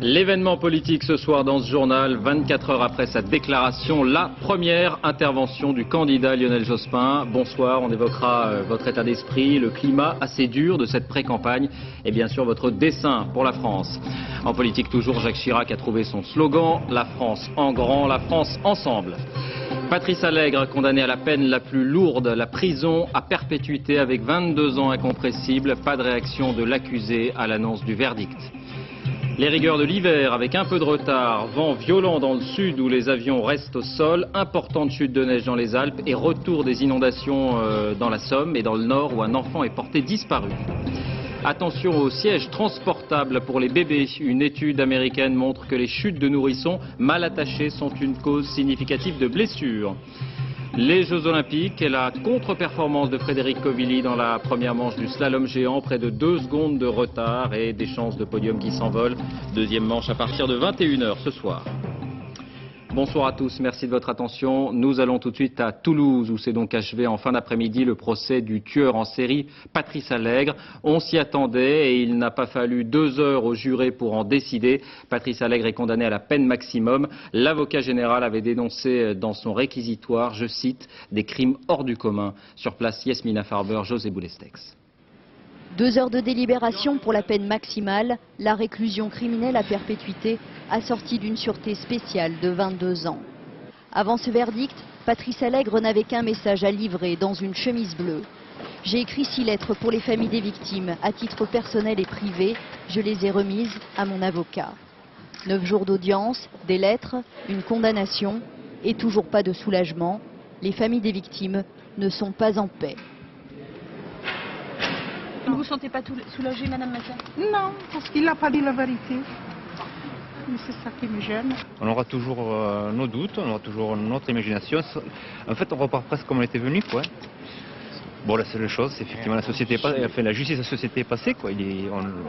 L'événement politique ce soir dans ce journal, 24 heures après sa déclaration, la première intervention du candidat Lionel Jospin. Bonsoir, on évoquera votre état d'esprit, le climat assez dur de cette pré-campagne et bien sûr votre dessein pour la France. En politique toujours, Jacques Chirac a trouvé son slogan, la France en grand, la France ensemble. Patrice Allègre, condamné à la peine la plus lourde, la prison à perpétuité avec 22 ans incompressibles. Pas de réaction de l'accusé à l'annonce du verdict. Les rigueurs de l'hiver avec un peu de retard, vent violent dans le sud où les avions restent au sol, importante chute de neige dans les Alpes et retour des inondations dans la Somme et dans le nord où un enfant est porté disparu. Attention aux sièges transportables pour les bébés. Une étude américaine montre que les chutes de nourrissons mal attachés sont une cause significative de blessures. Les Jeux Olympiques et la contre-performance de Frédéric Covilly dans la première manche du slalom géant, près de 2 secondes de retard et des chances de podium qui s'envolent. Deuxième manche à partir de 21 h ce soir. Bonsoir à tous, merci de votre attention. Nous allons tout de suite à Toulouse où s'est donc achevé en fin d'après-midi le procès du tueur en série Patrice Allègre. On s'y attendait et il n'a pas fallu 2 heures aux jurés pour en décider. Patrice Allègre est condamné à la peine maximum. L'avocat général avait dénoncé dans son réquisitoire, je cite, des crimes hors du commun. Sur place, Yasmina Farber, José Boulestex. 2 heures de délibération pour la peine maximale, la réclusion criminelle à perpétuité, assortie d'une sûreté spéciale de 22 ans. Avant ce verdict, Patrice Allègre n'avait qu'un message à livrer dans une chemise bleue. J'ai écrit 6 lettres pour les familles des victimes, à titre personnel et privé. Je les ai remises à mon avocat. 9 jours d'audience, des lettres, une condamnation et toujours pas de soulagement. Les familles des victimes ne sont pas en paix. Vous ne vous sentez pas soulagée, Madame Massia? Non, parce qu'il n'a pas dit la vérité. Mais c'est ça qui me gêne. On aura toujours nos doutes, on aura toujours notre imagination. En fait, on repart presque comme on était venu, quoi. Bon, la seule chose, c'est effectivement la justice de la société est passée, quoi.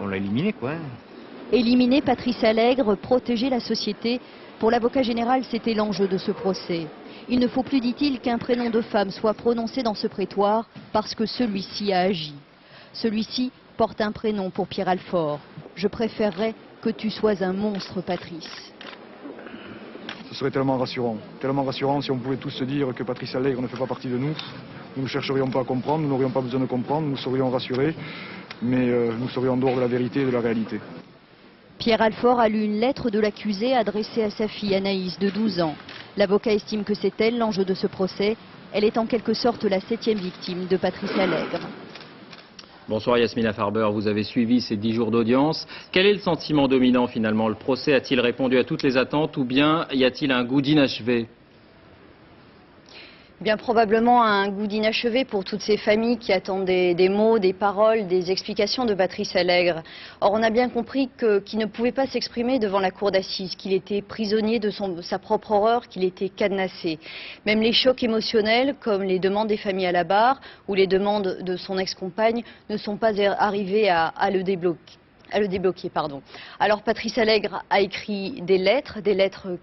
On l'a éliminé, quoi. Éliminer Patrice Allègre, protéger la société, pour l'avocat général, c'était l'enjeu de ce procès. Il ne faut plus, dit-il, qu'un prénom de femme soit prononcé dans ce prétoire parce que celui-ci a agi. Celui-ci porte un prénom pour Pierre Alfort. Je préférerais que tu sois un monstre, Patrice. Ce serait tellement rassurant si on pouvait tous se dire que Patrice Allègre ne fait pas partie de nous. Nous ne chercherions pas à comprendre, nous n'aurions pas besoin de comprendre, nous serions rassurés, mais nous serions en dehors de la vérité et de la réalité. Pierre Alfort a lu une lettre de l'accusé adressée à sa fille Anaïs de 12 ans. L'avocat estime que c'est elle l'enjeu de ce procès. Elle est en quelque sorte la 7e victime de Patrice Allègre. Bonsoir Yasmina Farber, vous avez suivi ces 10 jours d'audience. Quel est le sentiment dominant finalement? Le procès a-t-il répondu à toutes les attentes ou bien y a-t-il un goût d'inachevé? Bien probablement un goût d'inachevé pour toutes ces familles qui attendent des mots, des paroles, des explications de Patrice Allègre. Or on a bien compris qu'il ne pouvait pas s'exprimer devant la cour d'assises, qu'il était prisonnier de sa propre horreur, qu'il était cadenassé. Même les chocs émotionnels comme les demandes des familles à la barre ou les demandes de son ex-compagne ne sont pas arrivés à le débloquer. Alors Patrice Allègre a écrit des lettres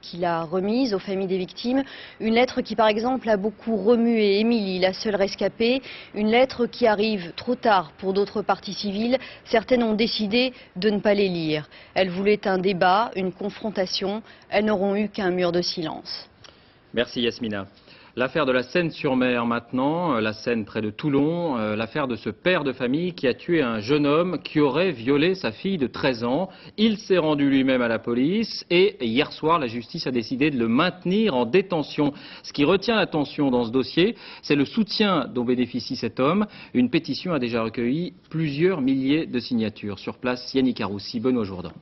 qu'il a remises aux familles des victimes. Une lettre qui par exemple a beaucoup remué Émilie, la seule rescapée. Une lettre qui arrive trop tard pour d'autres parties civiles. Certaines ont décidé de ne pas les lire. Elles voulaient un débat, une confrontation. Elles n'auront eu qu'un mur de silence. Merci Yasmina. L'affaire de la Seine-sur-Mer maintenant, la Seine près de Toulon, l'affaire de ce père de famille qui a tué un jeune homme qui aurait violé sa fille de 13 ans. Il s'est rendu lui-même à la police et hier soir, la justice a décidé de le maintenir en détention. Ce qui retient l'attention dans ce dossier, c'est le soutien dont bénéficie cet homme. Une pétition a déjà recueilli plusieurs milliers de signatures. Sur place, Yannick Aroussi, Benoît Jourdan.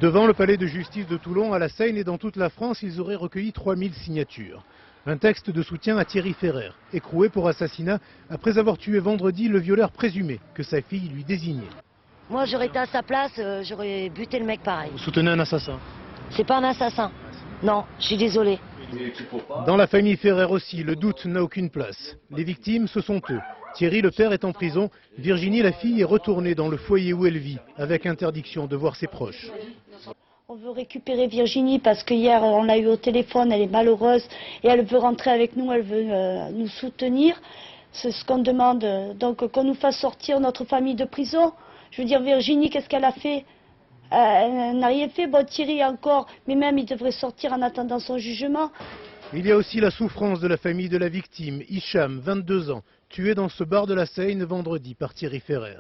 Devant le palais de justice de Toulon, à la Seine et dans toute la France, ils auraient recueilli 3000 signatures. Un texte de soutien à Thierry Ferrer, écroué pour assassinat après avoir tué vendredi le violeur présumé que sa fille lui désignait. Moi j'aurais été à sa place, j'aurais buté le mec pareil. Vous soutenez un assassin? C'est pas un assassin. Non, je suis désolé. Dans la famille Ferrer aussi, le doute n'a aucune place. Les victimes, ce sont eux. Thierry, le père, est en prison. Virginie, la fille, est retournée dans le foyer où elle vit, avec interdiction de voir ses proches. On veut récupérer Virginie parce qu'hier on l'a eu au téléphone, elle est malheureuse et elle veut rentrer avec nous, elle veut nous soutenir. C'est ce qu'on demande, donc qu'on nous fasse sortir notre famille de prison. Je veux dire, Virginie, qu'est-ce qu'elle a fait? Elle n'a rien fait. Bon, Thierry encore, mais même il devrait sortir en attendant son jugement. Il y a aussi la souffrance de la famille de la victime, Hicham, 22 ans, tué dans ce bar de la Seine vendredi par Thierry Ferrer.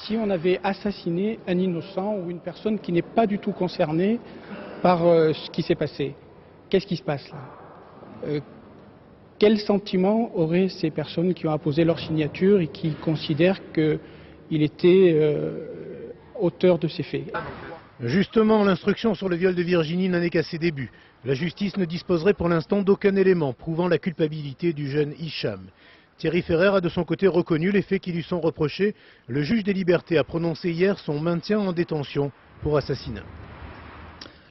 Si on avait assassiné un innocent ou une personne qui n'est pas du tout concernée par ce qui s'est passé, qu'est-ce qui se passe là? Quel sentiment auraient ces personnes qui ont apposé leur signature et qui considèrent qu'il était auteur de ces faits? Justement, l'instruction sur le viol de Virginie n'en est qu'à ses débuts. La justice ne disposerait pour l'instant d'aucun élément prouvant la culpabilité du jeune Hicham. Thierry Ferrer a de son côté reconnu les faits qui lui sont reprochés. Le juge des libertés a prononcé hier son maintien en détention pour assassinat.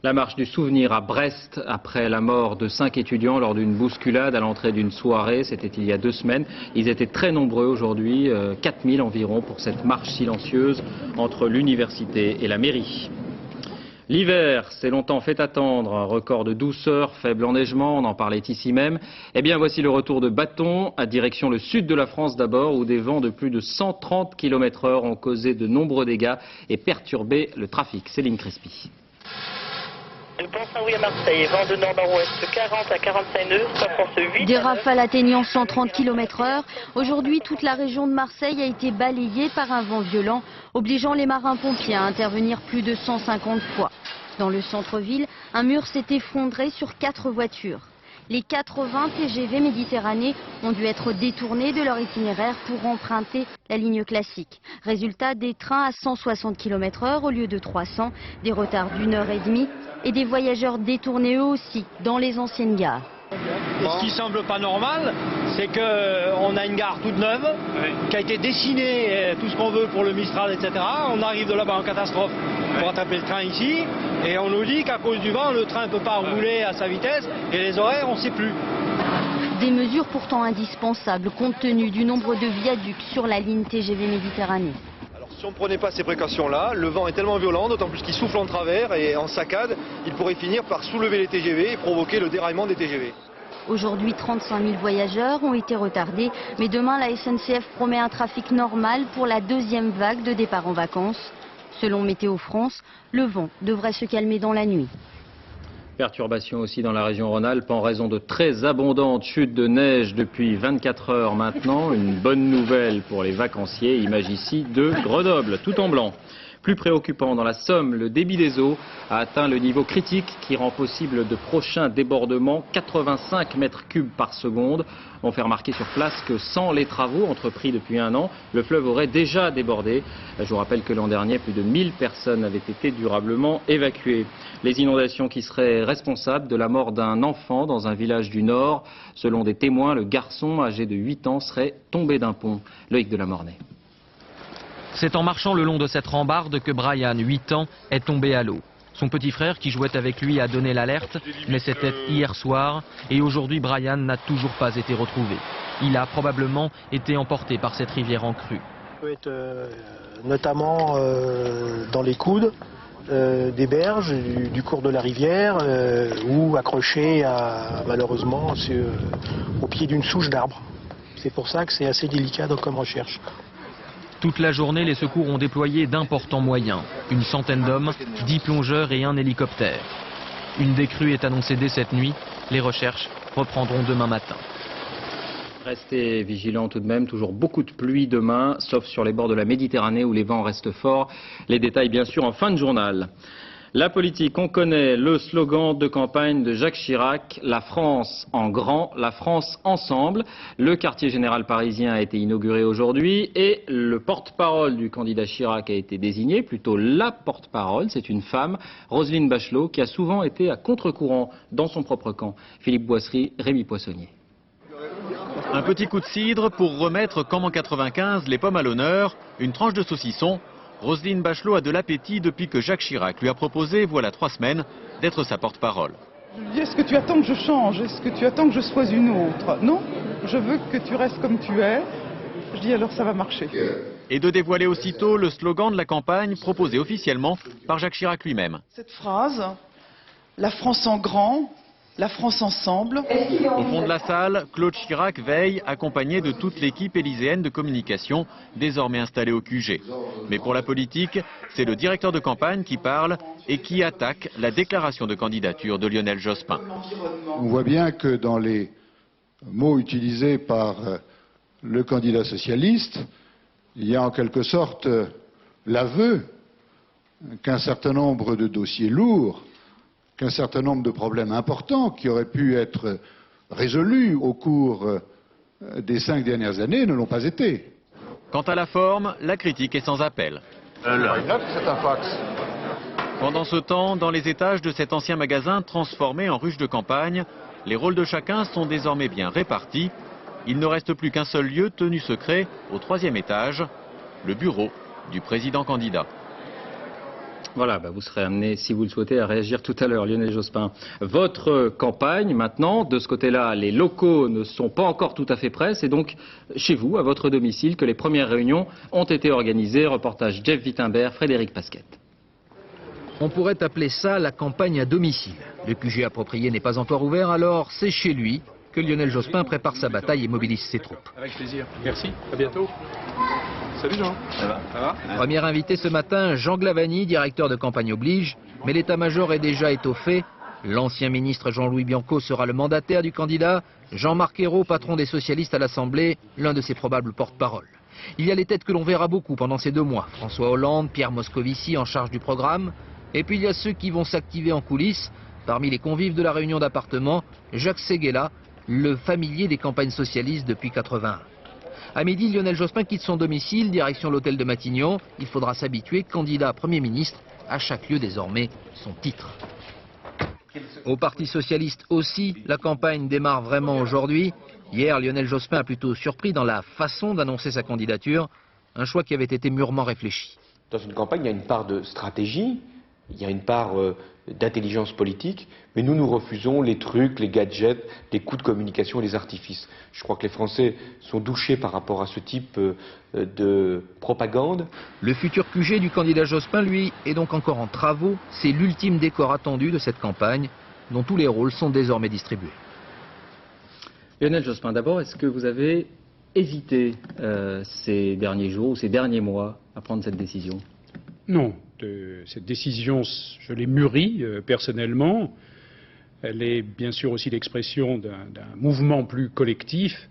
La marche du souvenir à Brest après la mort de 5 étudiants lors d'une bousculade à l'entrée d'une soirée. C'était il y a 2 semaines. Ils étaient très nombreux aujourd'hui, 4000 environ pour cette marche silencieuse entre l'université et la mairie. L'hiver s'est longtemps fait attendre, un record de douceur, faible enneigement, on en parlait ici même. Eh bien voici le retour de bâton, à direction le sud de la France d'abord, où des vents de plus de 130 km/h ont causé de nombreux dégâts et perturbé le trafic. Céline Crespi. Nous pensons oui à Marseille, vent de nord-nord-ouest 40 à 45 nœuds, France 8. Des rafales atteignant 130 km/h. Aujourd'hui, toute la région de Marseille a été balayée par un vent violent, obligeant les marins-pompiers à intervenir plus de 150 fois. Dans le centre-ville, un mur s'est effondré sur 4 voitures. Les 80 TGV Méditerranée ont dû être détournés de leur itinéraire pour emprunter la ligne classique. Résultat, des trains à 160 km/h au lieu de 300, des retards d'1h30 et des voyageurs détournés eux aussi dans les anciennes gares. Et ce qui semble pas normal, c'est qu'on a une gare toute neuve, qui a été dessinée, tout ce qu'on veut pour le Mistral, etc. On arrive de là-bas en catastrophe pour attraper le train ici, et on nous dit qu'à cause du vent, le train ne peut pas rouler à sa vitesse, et les horaires, on ne sait plus. Des mesures pourtant indispensables compte tenu du nombre de viaducs sur la ligne TGV Méditerranée. Si on ne prenait pas ces précautions-là, le vent est tellement violent, d'autant plus qu'il souffle en travers et en saccade, il pourrait finir par soulever les TGV et provoquer le déraillement des TGV. Aujourd'hui, 35 000 voyageurs ont été retardés, mais demain, la SNCF promet un trafic normal pour la 2e vague de départ en vacances. Selon Météo France, le vent devrait se calmer dans la nuit. Perturbations aussi dans la région Rhône-Alpes en raison de très abondantes chutes de neige depuis 24 heures maintenant. Une bonne nouvelle pour les vacanciers, image ici de Grenoble, tout en blanc. Plus préoccupant, dans la Somme, le débit des eaux a atteint le niveau critique qui rend possible de prochains débordements, 85 mètres cubes par seconde. On fait remarquer sur place que sans les travaux entrepris depuis 1 an, le fleuve aurait déjà débordé. Je vous rappelle que l'an dernier, plus de 1000 personnes avaient été durablement évacuées. Les inondations qui seraient responsables de la mort d'un enfant dans un village du Nord. Selon des témoins, le garçon âgé de 8 ans serait tombé d'un pont. Loïc de la Mornay. C'est en marchant le long de cette rambarde que Brian, 8 ans, est tombé à l'eau. Son petit frère qui jouait avec lui a donné l'alerte, mais c'était hier soir et aujourd'hui Brian n'a toujours pas été retrouvé. Il a probablement été emporté par cette rivière en crue. Il peut être notamment dans les coudes des berges, du cours de la rivière ou accroché malheureusement au pied d'une souche d'arbre. C'est pour ça que c'est assez délicat comme recherche. Toute la journée, les secours ont déployé d'importants moyens. Une centaine d'hommes, 10 plongeurs et un hélicoptère. Une décrue est annoncée dès cette nuit. Les recherches reprendront demain matin. Restez vigilants tout de même, toujours beaucoup de pluie demain, sauf sur les bords de la Méditerranée où les vents restent forts. Les détails bien sûr en fin de journal. La politique, on connaît le slogan de campagne de Jacques Chirac, la France en grand, la France ensemble. Le quartier général parisien a été inauguré aujourd'hui et le porte-parole du candidat Chirac a été désigné, plutôt la porte-parole, c'est une femme, Roselyne Bachelot, qui a souvent été à contre-courant dans son propre camp. Philippe Boisserie, Rémi Poissonnier. Un petit coup de cidre pour remettre, comme en 95, les pommes à l'honneur, une tranche de saucisson. Roselyne Bachelot a de l'appétit depuis que Jacques Chirac lui a proposé, voilà 3 semaines, d'être sa porte-parole. Je lui dis, est-ce que tu attends que je change? Est-ce que tu attends que je sois une autre? Non, je veux que tu restes comme tu es. Je dis, alors ça va marcher. Et de dévoiler aussitôt le slogan de la campagne proposé officiellement par Jacques Chirac lui-même. Cette phrase, la France en grand, La France ensemble. Au fond de la salle, Claude Chirac veille, accompagné de toute l'équipe élyséenne de communication, désormais installée au QG. Mais pour la politique, c'est le directeur de campagne qui parle et qui attaque la déclaration de candidature de Lionel Jospin. On voit bien que dans les mots utilisés par le candidat socialiste, il y a en quelque sorte l'aveu qu'un certain nombre de dossiers lourds, qu'un certain nombre de problèmes importants qui auraient pu être résolus au cours des 5 dernières années ne l'ont pas été. Quant à la forme, la critique est sans appel. C'est un fax. Pendant ce temps, dans les étages de cet ancien magasin transformé en ruche de campagne, les rôles de chacun sont désormais bien répartis. Il ne reste plus qu'un seul lieu tenu secret au 3e étage, le bureau du président candidat. Voilà, vous serez amené, si vous le souhaitez, à réagir tout à l'heure, Lionel Jospin. Votre campagne, maintenant, de ce côté-là, les locaux ne sont pas encore tout à fait prêts. C'est donc chez vous, à votre domicile, que les premières réunions ont été organisées. Reportage Jeff Wittenberg, Frédéric Pasquette. On pourrait appeler ça la campagne à domicile. Le QG approprié n'est pas encore ouvert, alors c'est chez lui que Lionel Jospin prépare sa bataille et mobilise ses troupes. Avec plaisir. Merci. À bientôt. Salut Jean. Ça va? Premier invité ce matin, Jean Glavany, directeur de campagne oblige, mais l'état-major est déjà étoffé. L'ancien ministre Jean-Louis Bianco sera le mandataire du candidat. Jean-Marc Ayrault, patron des socialistes à l'Assemblée, l'un de ses probables porte-parole. Il y a les têtes que l'on verra beaucoup pendant ces 2 mois. François Hollande, Pierre Moscovici en charge du programme. Et puis il y a ceux qui vont s'activer en coulisses. Parmi les convives de la réunion d'appartement, Jacques Séguéla, le familier des campagnes socialistes depuis 81. À midi, Lionel Jospin quitte son domicile, direction l'hôtel de Matignon. Il faudra s'habituer, candidat à Premier ministre, à chaque lieu désormais son titre. Au Parti socialiste aussi, la campagne démarre vraiment aujourd'hui. Hier, Lionel Jospin a plutôt surpris dans la façon d'annoncer sa candidature, un choix qui avait été mûrement réfléchi. Dans une campagne, il y a une part de stratégie, il y a une part d'intelligence politique, mais nous refusons les trucs, les gadgets, les coups de communication et les artifices. Je crois que les Français sont douchés par rapport à ce type de propagande. Le futur QG du candidat Jospin, lui, est donc encore en travaux. C'est l'ultime décor attendu de cette campagne, dont tous les rôles sont désormais distribués. Lionel Jospin, d'abord, est-ce que vous avez hésité ces derniers jours ou ces derniers mois à prendre cette décision? Non. Cette décision, je l'ai mûrie personnellement. Elle est bien sûr aussi l'expression d'un mouvement plus collectif.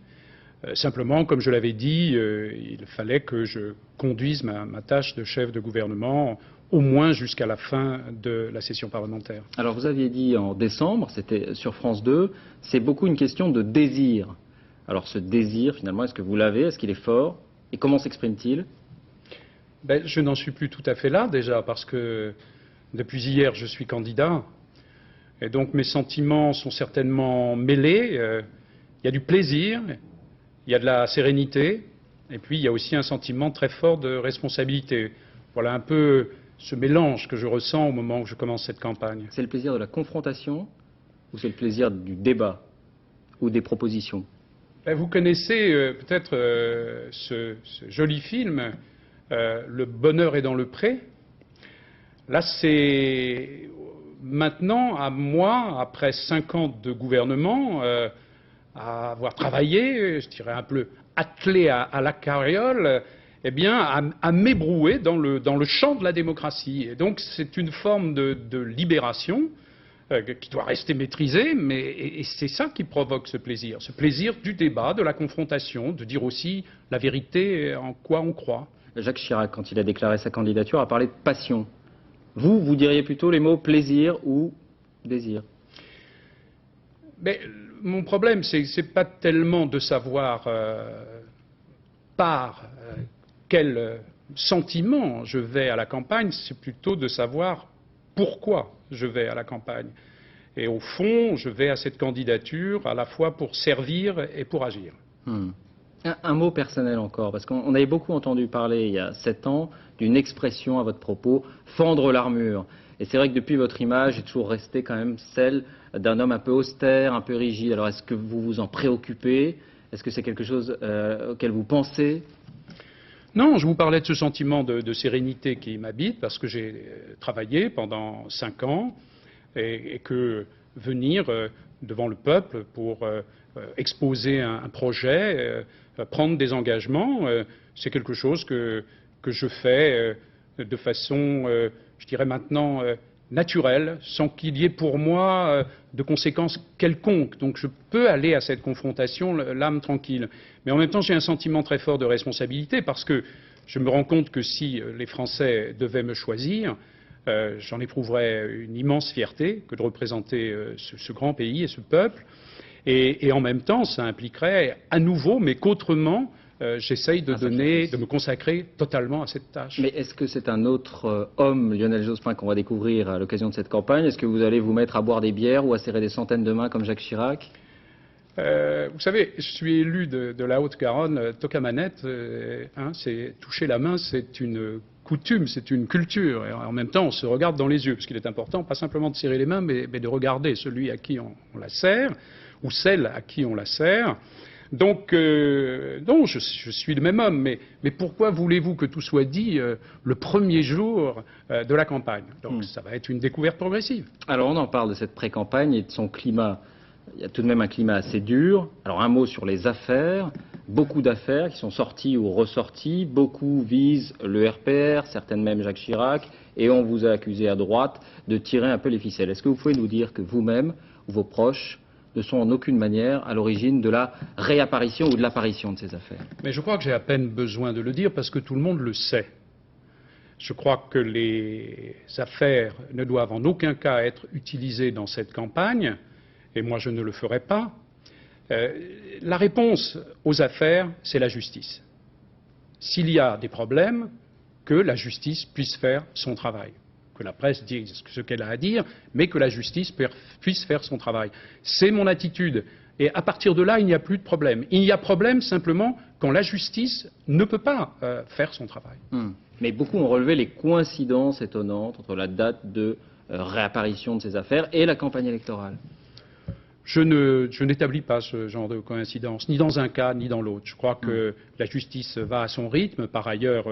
Simplement, comme je l'avais dit, il fallait que je conduise ma tâche de chef de gouvernement au moins jusqu'à la fin de la session parlementaire. Alors vous aviez dit en décembre, c'était sur France 2, c'est beaucoup une question de désir. Alors ce désir, finalement, est-ce que vous l'avez? Est-ce qu'il est fort? Et comment s'exprime-t-il? Je n'en suis plus tout à fait là déjà, parce que depuis hier, je suis candidat. Et donc mes sentiments sont certainement mêlés. Il y a du plaisir, il y a de la sérénité, et puis il y a aussi un sentiment très fort de responsabilité. Voilà un peu ce mélange que je ressens au moment où je commence cette campagne. C'est le plaisir de la confrontation ou c'est le plaisir du débat ou des propositions? Vous connaissez peut-être ce joli film Le bonheur est dans le pré. Là, c'est maintenant à moi, après 5 ans de gouvernement, à avoir travaillé, je dirais un peu attelé à la carriole, eh bien, à m'ébrouer dans le champ de la démocratie. Et donc, c'est une forme de libération qui doit rester maîtrisée, et c'est ça qui provoque ce plaisir du débat, de la confrontation, de dire aussi la vérité en quoi on croit. Jacques Chirac, quand il a déclaré sa candidature, a parlé de passion. Vous diriez plutôt les mots plaisir ou désir? Mais mon problème, c'est pas tellement de savoir par quel sentiment je vais à la campagne, c'est plutôt de savoir pourquoi je vais à la campagne. Et au fond, je vais à cette candidature à la fois pour servir et pour agir. Un mot personnel encore, parce qu'on avait beaucoup entendu parler il y a 7 ans d'une expression à votre propos, fendre l'armure. Et c'est vrai que depuis votre image est toujours restée quand même celle d'un homme un peu austère, un peu rigide. Alors est-ce que vous vous en préoccupez? Est-ce que c'est quelque chose auquel vous pensez? Non, je vous parlais de ce sentiment de sérénité qui m'habite parce que j'ai travaillé pendant 5 ans et que venir devant le peuple pour exposer un projet, prendre des engagements. C'est quelque chose que je fais de façon, je dirais maintenant, naturelle, sans qu'il y ait pour moi de conséquences quelconques. Donc je peux aller à cette confrontation l'âme tranquille. Mais en même temps, j'ai un sentiment très fort de responsabilité parce que je me rends compte que si les Français devaient me choisir, j'en éprouverais une immense fierté que de représenter ce grand pays et ce peuple. Et en même temps, ça impliquerait à nouveau, mais qu'autrement, j'essaye de me consacrer totalement à cette tâche. Mais est-ce que c'est un autre homme, Lionel Jospin, qu'on va découvrir à l'occasion de cette campagne? Est-ce que vous allez vous mettre à boire des bières ou à serrer des centaines de mains comme Jacques Chirac? Vous savez, je suis élu de la Haute-Garonne, tocamanette, c'est toucher la main, c'est une coutume, c'est une culture. Et en même temps, on se regarde dans les yeux, parce qu'il est important, pas simplement de serrer les mains, mais de regarder celui à qui on la serre, ou celle à qui on la serre. Donc, non, je suis le même homme, mais pourquoi voulez-vous que tout soit dit le premier jour de la campagne? Donc, ça va être une découverte progressive. Alors, on en parle de cette pré-campagne et de son climat. Il y a tout de même un climat assez dur. Alors, un mot sur les affaires. Beaucoup d'affaires qui sont sorties ou ressorties. Beaucoup visent le RPR, certaines même Jacques Chirac. Et on vous a accusé à droite de tirer un peu les ficelles. Est-ce que vous pouvez nous dire que vous-même ou vos proches ne sont en aucune manière à l'origine de la réapparition ou de l'apparition de ces affaires? Mais je crois que j'ai à peine besoin de le dire parce que tout le monde le sait. Je crois que les affaires ne doivent en aucun cas être utilisées dans cette campagne, et moi je ne le ferai pas. La réponse aux affaires, c'est la justice. S'il y a des problèmes, que la justice puisse faire son travail. Que la presse dise ce qu'elle a à dire, mais que la justice puisse faire son travail. C'est mon attitude. Et à partir de là, il n'y a plus de problème. Il y a problème simplement quand la justice ne peut pas faire son travail. Mais beaucoup ont relevé les coïncidences étonnantes entre la date de réapparition de ces affaires et la campagne électorale. Je n'établis pas ce genre de coïncidence, ni dans un cas, ni dans l'autre. Je crois que la justice va à son rythme. Par ailleurs,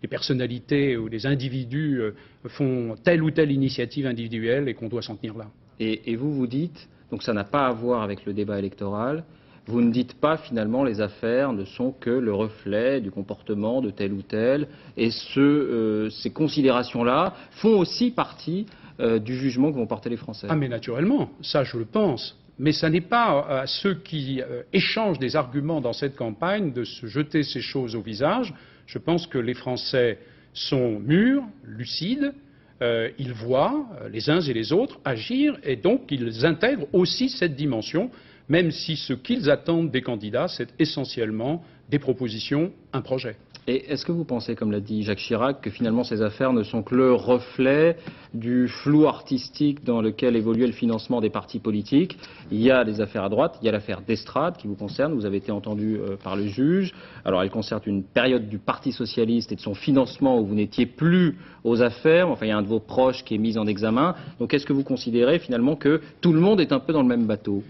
des personnalités ou des individus font telle ou telle initiative individuelle et qu'on doit s'en tenir là. Et vous, vous dites, donc ça n'a pas à voir avec le débat électoral, vous ne dites pas finalement les affaires ne sont que le reflet du comportement de tel ou tel, et ces considérations-là font aussi partie du jugement que vont porter les Français. Ah mais naturellement, ça je le pense. Mais ça n'est pas à ceux qui échangent des arguments dans cette campagne de se jeter ces choses au visage. Je pense que les Français sont mûrs, lucides, ils voient les uns et les autres agir et donc ils intègrent aussi cette dimension, même si ce qu'ils attendent des candidats, c'est essentiellement des propositions, un projet. Et est-ce que vous pensez, comme l'a dit Jacques Chirac, que finalement ces affaires ne sont que le reflet du flou artistique dans lequel évoluait le financement des partis politiques? Il y a des affaires à droite, il y a l'affaire d'Estrade qui vous concerne, vous avez été entendu par le juge. Alors elle concerne une période du Parti socialiste et de son financement où vous n'étiez plus aux affaires. Enfin, il y a un de vos proches qui est mis en examen. Donc est-ce que vous considérez finalement que tout le monde est un peu dans le même bateau?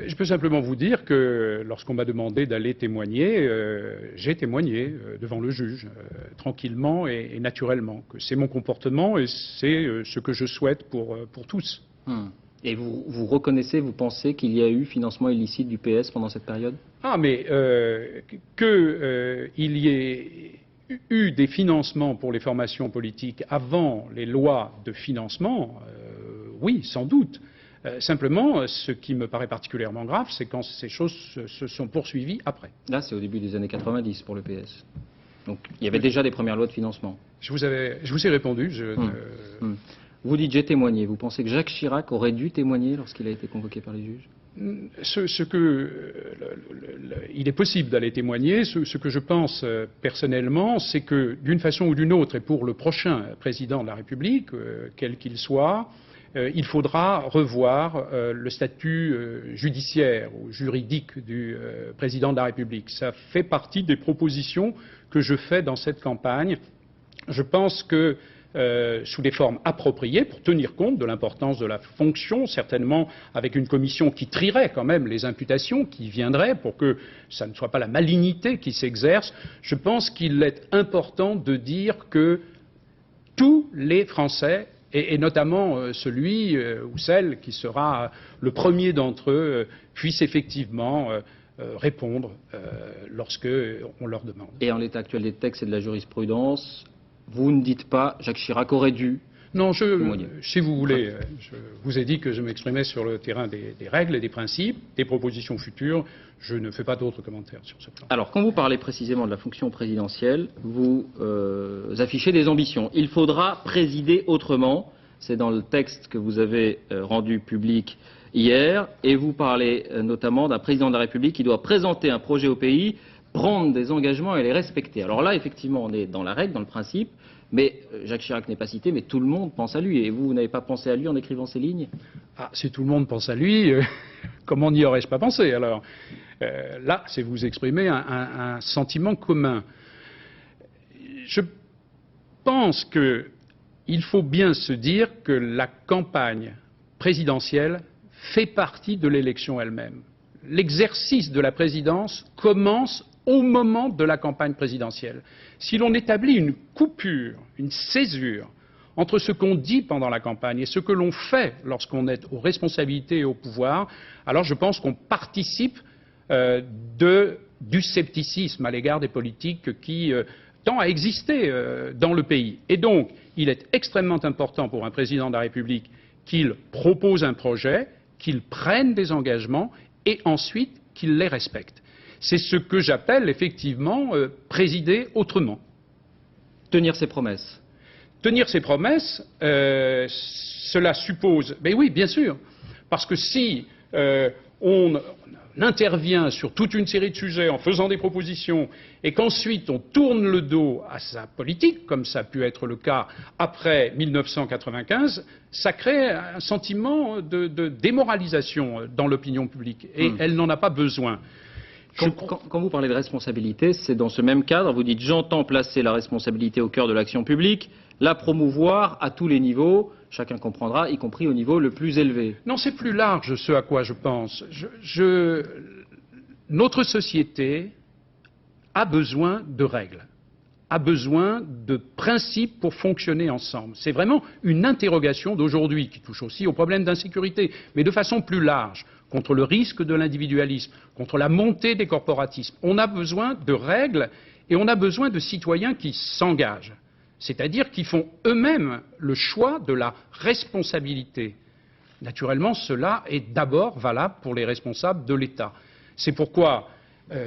Je peux simplement vous dire que lorsqu'on m'a demandé d'aller témoigner, j'ai témoigné devant le juge, tranquillement et naturellement. Que c'est mon comportement et c'est ce que je souhaite pour tous. Et vous reconnaissez, vous pensez qu'il y a eu financement illicite du PS pendant cette période? Ah, mais qu'il y ait eu des financements pour les formations politiques avant les lois de financement, oui, sans doute. Simplement, ce qui me paraît particulièrement grave, c'est quand ces choses se sont poursuivies après. Là, c'est au début des années 90 pour le PS. Donc, il y avait déjà des premières lois de financement. Je vous ai répondu. Vous dites j'ai témoigné. Vous pensez que Jacques Chirac aurait dû témoigner lorsqu'il a été convoqué par les juges? Il est possible d'aller témoigner. Ce que je pense personnellement, c'est que d'une façon ou d'une autre, et pour le prochain président de la République, quel qu'il soit, il faudra revoir le statut judiciaire ou juridique du président de la République. Ça fait partie des propositions que je fais dans cette campagne. Je pense que sous des formes appropriées pour tenir compte de l'importance de la fonction, certainement avec une commission qui trierait quand même les imputations qui viendraient pour que ça ne soit pas la malignité qui s'exerce. Je pense qu'il est important de dire que tous les Français et notamment celui ou celle qui sera le premier d'entre eux puisse effectivement répondre lorsque on leur demande. Et en l'état actuel des textes et de la jurisprudence, vous ne dites pas Jacques Chirac aurait dû? Non, si vous voulez, je vous ai dit que je m'exprimais sur le terrain des règles et des principes, des propositions futures. Je ne fais pas d'autres commentaires sur ce plan. Alors, quand vous parlez précisément de la fonction présidentielle, vous affichez des ambitions. Il faudra présider autrement. C'est dans le texte que vous avez rendu public hier. Et vous parlez notamment d'un président de la République qui doit présenter un projet au pays, prendre des engagements et les respecter. Alors là, effectivement, on est dans la règle, dans le principe. Mais Jacques Chirac n'est pas cité, mais tout le monde pense à lui. Et vous n'avez pas pensé à lui en écrivant ces lignes? Ah, si tout le monde pense à lui, comment n'y aurais-je pas pensé alors? Là, c'est vous exprimer un sentiment commun. Je pense qu'il faut bien se dire que la campagne présidentielle fait partie de l'élection elle-même. L'exercice de la présidence commence au moment de la campagne présidentielle. Si l'on établit une coupure, une césure entre ce qu'on dit pendant la campagne et ce que l'on fait lorsqu'on est aux responsabilités et au pouvoir, alors je pense qu'on participe du scepticisme à l'égard des politiques qui tend à exister dans le pays. Et donc, il est extrêmement important pour un président de la République qu'il propose un projet, qu'il prenne des engagements et ensuite qu'il les respecte. C'est ce que j'appelle effectivement présider autrement. Tenir ses promesses. Tenir ses promesses, cela suppose... Mais oui, bien sûr. Parce que si on intervient sur toute une série de sujets en faisant des propositions et qu'ensuite on tourne le dos à sa politique, comme ça a pu être le cas après 1995, ça crée un sentiment de démoralisation dans l'opinion publique. Et elle n'en a pas besoin. Quand vous parlez de responsabilité, c'est dans ce même cadre, vous dites j'entends placer la responsabilité au cœur de l'action publique, la promouvoir à tous les niveaux, chacun comprendra, y compris au niveau le plus élevé. Non, c'est plus large ce à quoi je pense. Notre société a besoin de règles, a besoin de principes pour fonctionner ensemble. C'est vraiment une interrogation d'aujourd'hui qui touche aussi au problème d'insécurité, mais de façon plus large, contre le risque de l'individualisme, contre la montée des corporatismes. On a besoin de règles et on a besoin de citoyens qui s'engagent, c'est-à-dire qui font eux-mêmes le choix de la responsabilité. Naturellement, cela est d'abord valable pour les responsables de l'État. C'est pourquoi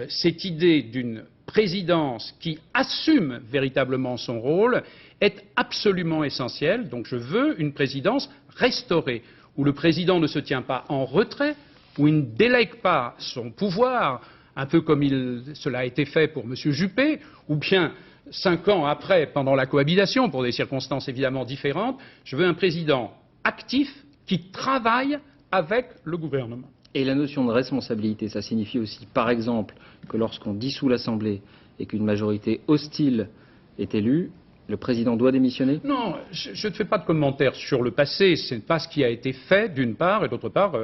cette idée d'une présidence qui assume véritablement son rôle est absolument essentielle. Donc je veux une présidence restaurée, où le président ne se tient pas en retrait, où il ne délègue pas son pouvoir, un peu comme cela a été fait pour M. Juppé, ou bien 5 ans après, pendant la cohabitation, pour des circonstances évidemment différentes. Je veux un président actif qui travaille avec le gouvernement. Et la notion de responsabilité, ça signifie aussi, par exemple, que lorsqu'on dissout l'Assemblée et qu'une majorité hostile est élue, le président doit démissionner? Non, je ne fais pas de commentaires sur le passé. Ce n'est pas ce qui a été fait, d'une part, et d'autre part,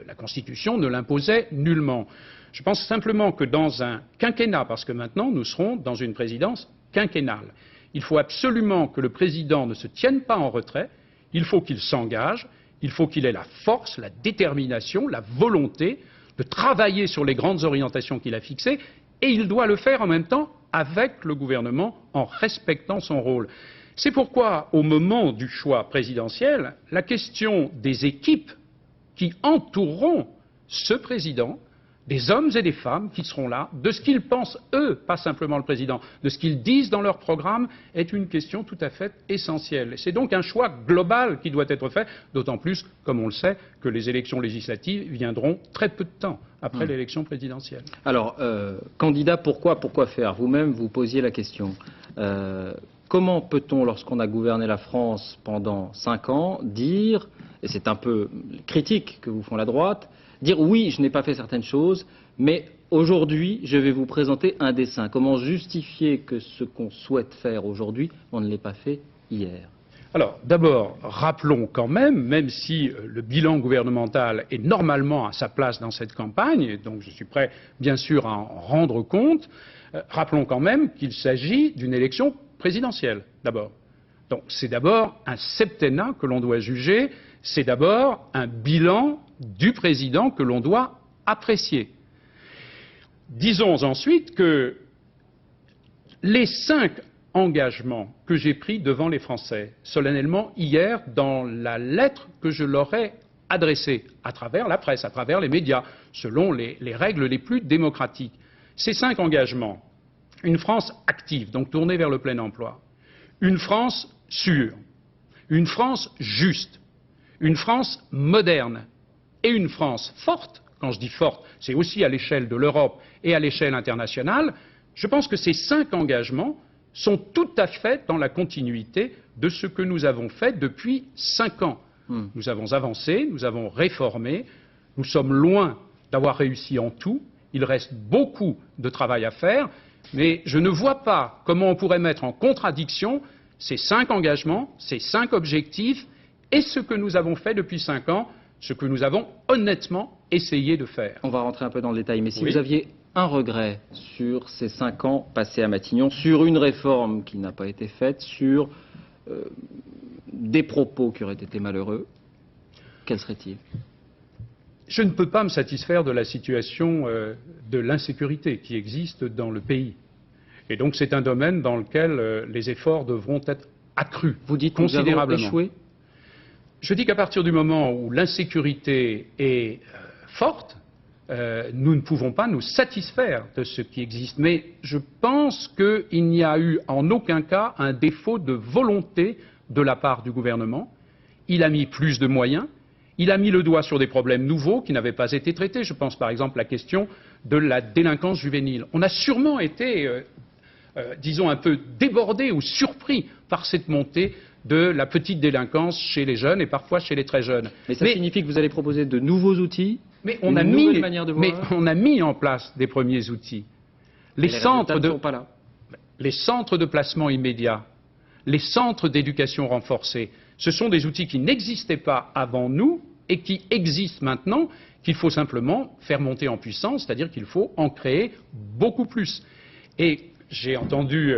la Constitution ne l'imposait nullement. Je pense simplement que dans un quinquennat, parce que maintenant nous serons dans une présidence quinquennale, il faut absolument que le président ne se tienne pas en retrait, il faut qu'il s'engage, il faut qu'il ait la force, la détermination, la volonté de travailler sur les grandes orientations qu'il a fixées, et il doit le faire en même temps avec le gouvernement en respectant son rôle. C'est pourquoi, au moment du choix présidentiel, la question des équipes qui entoureront ce président, des hommes et des femmes qui seront là, de ce qu'ils pensent, eux, pas simplement le président, de ce qu'ils disent dans leur programme, est une question tout à fait essentielle. C'est donc un choix global qui doit être fait, d'autant plus, comme on le sait, que les élections législatives viendront très peu de temps après l'élection présidentielle. Alors, candidat, pourquoi faire? Vous-même, vous posiez la question. Comment peut-on, lorsqu'on a gouverné la France pendant 5 ans, dire, et c'est un peu critique que vous font la droite, dire oui, je n'ai pas fait certaines choses, mais aujourd'hui, je vais vous présenter un dessein. Comment justifier que ce qu'on souhaite faire aujourd'hui, on ne l'ait pas fait hier? Alors, d'abord, rappelons quand même si le bilan gouvernemental est normalement à sa place dans cette campagne, et donc je suis prêt, bien sûr, à en rendre compte, rappelons quand même qu'il s'agit d'une élection présidentielle, d'abord. Donc c'est d'abord un septennat que l'on doit juger, c'est d'abord un bilan du président que l'on doit apprécier. Disons ensuite que les 5 engagements que j'ai pris devant les Français, solennellement hier, dans la lettre que je leur ai adressée, à travers la presse, à travers les médias, selon les règles les plus démocratiques, ces 5 engagements, une France active, donc tournée vers le plein emploi, une France sûre, une France juste, une France moderne et une France forte. Quand je dis forte, c'est aussi à l'échelle de l'Europe et à l'échelle internationale. Je pense que ces 5 engagements sont tout à fait dans la continuité de ce que nous avons fait depuis 5 ans. Nous avons avancé, nous avons réformé, nous sommes loin d'avoir réussi en tout. Il reste beaucoup de travail à faire, mais je ne vois pas comment on pourrait mettre en contradiction ces 5 engagements, ces 5 objectifs et ce que nous avons fait depuis 5 ans, ce que nous avons honnêtement essayé de faire. On va rentrer un peu dans le détail, mais si Oui. vous aviez un regret sur ces 5 ans passés à Matignon, sur une réforme qui n'a pas été faite, sur des propos qui auraient été malheureux, quel serait-il? Je ne peux pas me satisfaire de la situation de l'insécurité qui existe dans le pays. Et donc c'est un domaine dans lequel les efforts devront être accrus Vous dites considérablement. Nous avons échoué? Je dis qu'à partir du moment où l'insécurité est forte, nous ne pouvons pas nous satisfaire de ce qui existe. Mais je pense qu'il n'y a eu en aucun cas un défaut de volonté de la part du gouvernement. Il a mis plus de moyens. Il a mis le doigt sur des problèmes nouveaux qui n'avaient pas été traités. Je pense par exemple à la question de la délinquance juvénile. On a sûrement été, disons, un peu débordé ou surpris par cette montée de la petite délinquance chez les jeunes et parfois chez les très jeunes. Mais ça signifie que vous allez proposer de nouveaux outils, mais on a mis en place des premiers outils. Les centres de placement immédiat, les centres d'éducation renforcée, ce sont des outils qui n'existaient pas avant nous et qui existent maintenant, qu'il faut simplement faire monter en puissance, c'est-à-dire qu'il faut en créer beaucoup plus. Et j'ai entendu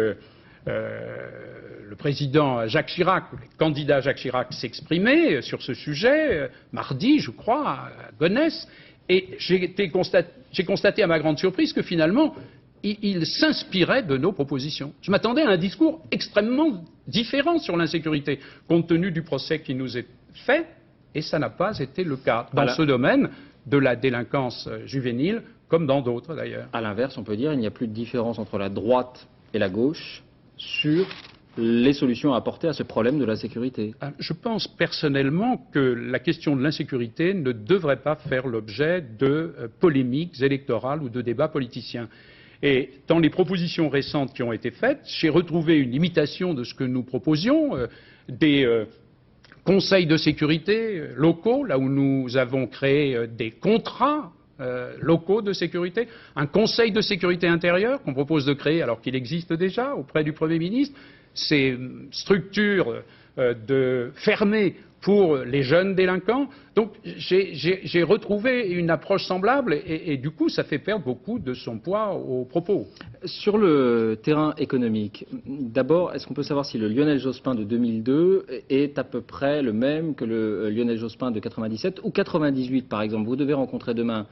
le président Jacques Chirac, le candidat Jacques Chirac s'exprimer sur ce sujet, mardi, je crois, à Gonesse, et j'ai constaté à ma grande surprise que finalement, il s'inspirait de nos propositions. Je m'attendais à un discours extrêmement différent sur l'insécurité, compte tenu du procès qui nous est fait, et ça n'a pas été le cas dans ce domaine de la délinquance juvénile, comme dans d'autres d'ailleurs. À l'inverse, on peut dire qu'il n'y a plus de différence entre la droite et la gauche sur les solutions à apporter à ce problème de l'insécurité. Je pense personnellement que la question de l'insécurité ne devrait pas faire l'objet de polémiques électorales ou de débats politiciens. Et dans les propositions récentes qui ont été faites, j'ai retrouvé une imitation de ce que nous proposions, des conseils de sécurité locaux, là où nous avons créé des contrats locaux de sécurité, un conseil de sécurité intérieure qu'on propose de créer alors qu'il existe déjà auprès du Premier ministre, ces structures fermées pour les jeunes délinquants. Donc j'ai retrouvé une approche semblable et du coup ça fait perdre beaucoup de son poids aux propos. Sur le terrain économique, d'abord, est-ce qu'on peut savoir si le Lionel Jospin de 2002 est à peu près le même que le Lionel Jospin de 97 ou 98 par exemple? Vous devez rencontrer demain,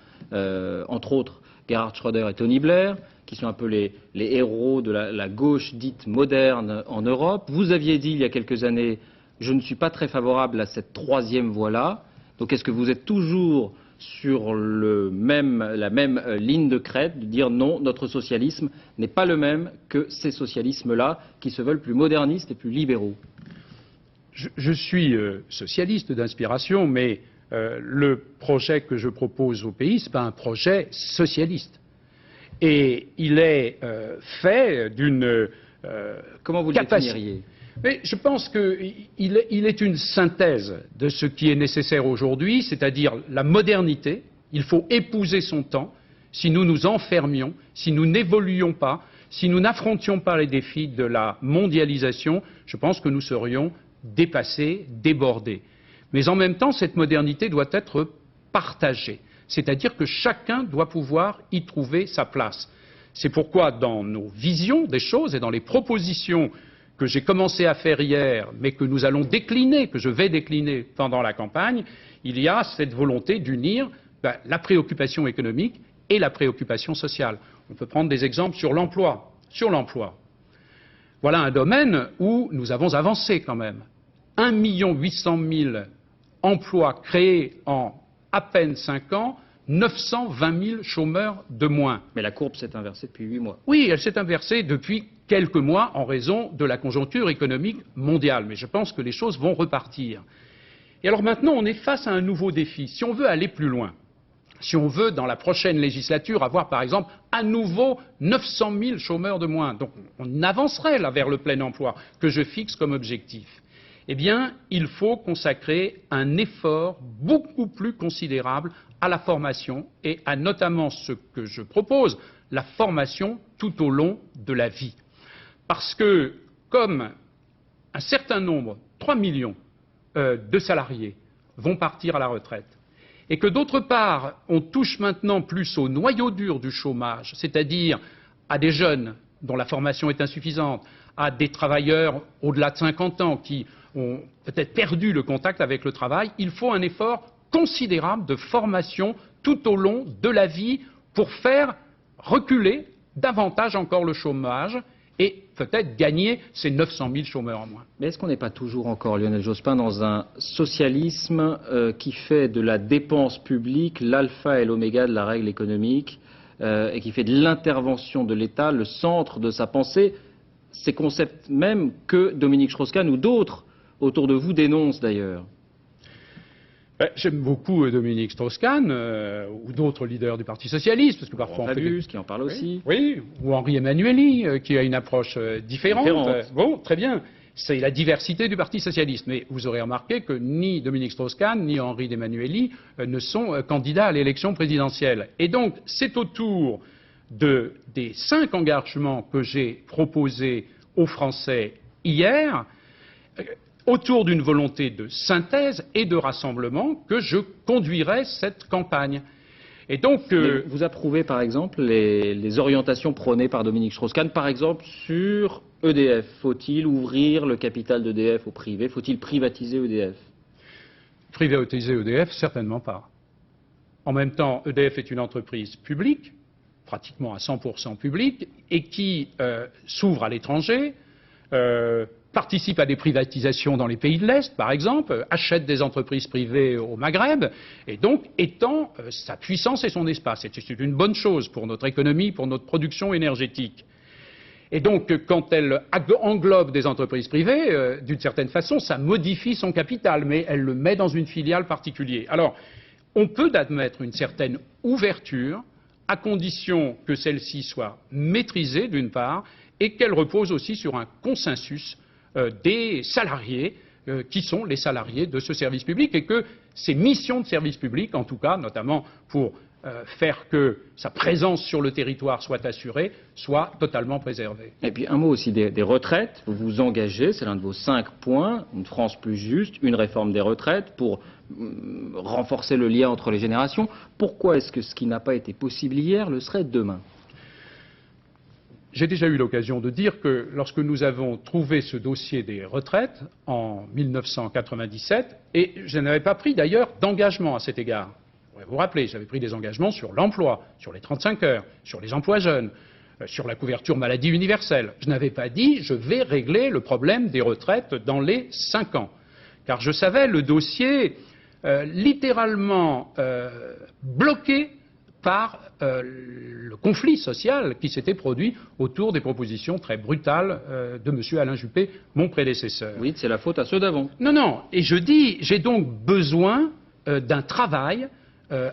entre autres, Gerhard Schröder et Tony Blair, qui sont un peu les héros de la gauche dite moderne en Europe. Vous aviez dit il y a quelques années: je ne suis pas très favorable à cette troisième voie-là. Donc est-ce que vous êtes toujours sur la même ligne de crête, de dire non, notre socialisme n'est pas le même que ces socialismes-là qui se veulent plus modernistes et plus libéraux? Je suis socialiste d'inspiration, mais le projet que je propose au pays, ce n'est pas un projet socialiste. Et il est fait d'une Comment vous le définiriez? Mais je pense qu'il est une synthèse de ce qui est nécessaire aujourd'hui, c'est-à-dire la modernité. Il faut épouser son temps. Si nous nous enfermions, si nous n'évoluions pas, si nous n'affrontions pas les défis de la mondialisation, je pense que nous serions dépassés, débordés. Mais en même temps, cette modernité doit être partagée. C'est-à-dire que chacun doit pouvoir y trouver sa place. C'est pourquoi dans nos visions des choses et dans les propositions que j'ai commencé à faire hier, mais que nous allons décliner, que je vais décliner pendant la campagne, il y a cette volonté d'unir la préoccupation économique et la préoccupation sociale. On peut prendre des exemples sur l'emploi. Sur l'emploi, voilà un domaine où nous avons avancé quand même. 1 800 000 emplois créés en à peine 5 ans, 920 000 chômeurs de moins. Mais la courbe s'est inversée depuis 8 mois. Oui, elle s'est inversée depuis quelques mois en raison de la conjoncture économique mondiale. Mais je pense que les choses vont repartir. Et alors maintenant, on est face à un nouveau défi. Si on veut aller plus loin, si on veut, dans la prochaine législature, avoir, par exemple, à nouveau 900 000 chômeurs de moins, donc on avancerait là vers le plein emploi que je fixe comme objectif, eh bien, il faut consacrer un effort beaucoup plus considérable à la formation et à notamment ce que je propose, la formation tout au long de la vie. Parce que, comme un certain nombre, 3 millions de salariés vont partir à la retraite, et que d'autre part, on touche maintenant plus au noyau dur du chômage, c'est-à-dire à des jeunes dont la formation est insuffisante, à des travailleurs au-delà de 50 ans qui ont peut-être perdu le contact avec le travail, il faut un effort considérable de formation tout au long de la vie pour faire reculer davantage encore le chômage et peut-être gagner ces 900 000 chômeurs en moins. Mais est-ce qu'on n'est pas toujours encore, Lionel Jospin, dans un socialisme qui fait de la dépense publique l'alpha et l'oméga de la règle économique et qui fait de l'intervention de l'État le centre de sa pensée, ces concepts même que Dominique Strauss-Kahn ou d'autres autour de vous dénoncent d'ailleurs? J'aime beaucoup Dominique Strauss-Kahn ou d'autres leaders du Parti socialiste, parce que parfois Fabius qui en parle aussi. Oui, ou Henri Emmanuelli qui a une approche différente. Bon, très bien. C'est la diversité du Parti socialiste. Mais vous aurez remarqué que ni Dominique Strauss-Kahn ni Henri Emmanuelli ne sont candidats à l'élection présidentielle. Et donc, c'est autour des 5 engagements que j'ai proposés aux Français hier, autour d'une volonté de synthèse et de rassemblement que je conduirai cette campagne. Et donc, vous approuvez par exemple les orientations prônées par Dominique Strauss-Kahn, par exemple sur EDF. Faut-il ouvrir le capital d'EDF au privé? Faut-il privatiser EDF? Privatiser EDF, certainement pas. En même temps, EDF est une entreprise publique, pratiquement à 100% publique, et qui s'ouvre à l'étranger, participe à des privatisations dans les pays de l'Est, par exemple, achète des entreprises privées au Maghreb, et donc étend sa puissance et son espace. C'est une bonne chose pour notre économie, pour notre production énergétique. Et donc, quand elle englobe des entreprises privées, d'une certaine façon, ça modifie son capital, mais elle le met dans une filiale particulière. Alors, on peut admettre une certaine ouverture, à condition que celle-ci soit maîtrisée, d'une part, et qu'elle repose aussi sur un consensus des salariés qui sont les salariés de ce service public et que ces missions de service public, en tout cas, notamment pour faire que sa présence sur le territoire soit assurée, soient totalement préservées. Et puis un mot aussi des retraites. Vous vous engagez, c'est l'un de vos 5 points, une France plus juste, une réforme des retraites pour renforcer le lien entre les générations. Pourquoi est-ce que ce qui n'a pas été possible hier le serait demain ? J'ai déjà eu l'occasion de dire que lorsque nous avons trouvé ce dossier des retraites en 1997, et je n'avais pas pris d'ailleurs d'engagement à cet égard. Vous vous rappelez, j'avais pris des engagements sur l'emploi, sur les 35 heures, sur les emplois jeunes, sur la couverture maladie universelle. Je n'avais pas dit je vais régler le problème des retraites dans les 5 ans. Car je savais le dossier littéralement bloqué par le conflit social qui s'était produit autour des propositions très brutales de M. Alain Juppé, mon prédécesseur. Oui, c'est la faute à ceux d'avant. Non, non. Et je dis, j'ai donc besoin d'un travail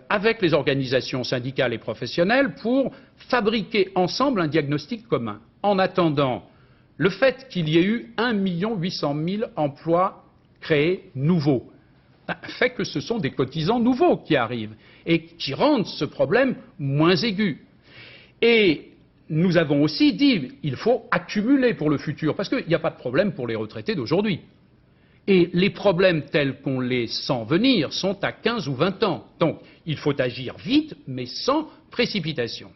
avec les organisations syndicales et professionnelles pour fabriquer ensemble un diagnostic commun. En attendant, le fait qu'il y ait eu 1 800 000 emplois créés nouveaux fait que ce sont des cotisants nouveaux qui arrivent et qui rendent ce problème moins aigu. Et nous avons aussi dit qu'il faut accumuler pour le futur, parce qu'il n'y a pas de problème pour les retraités d'aujourd'hui. Et les problèmes tels qu'on les sent venir sont à 15 ou 20 ans. Donc il faut agir vite, mais sans précipitation.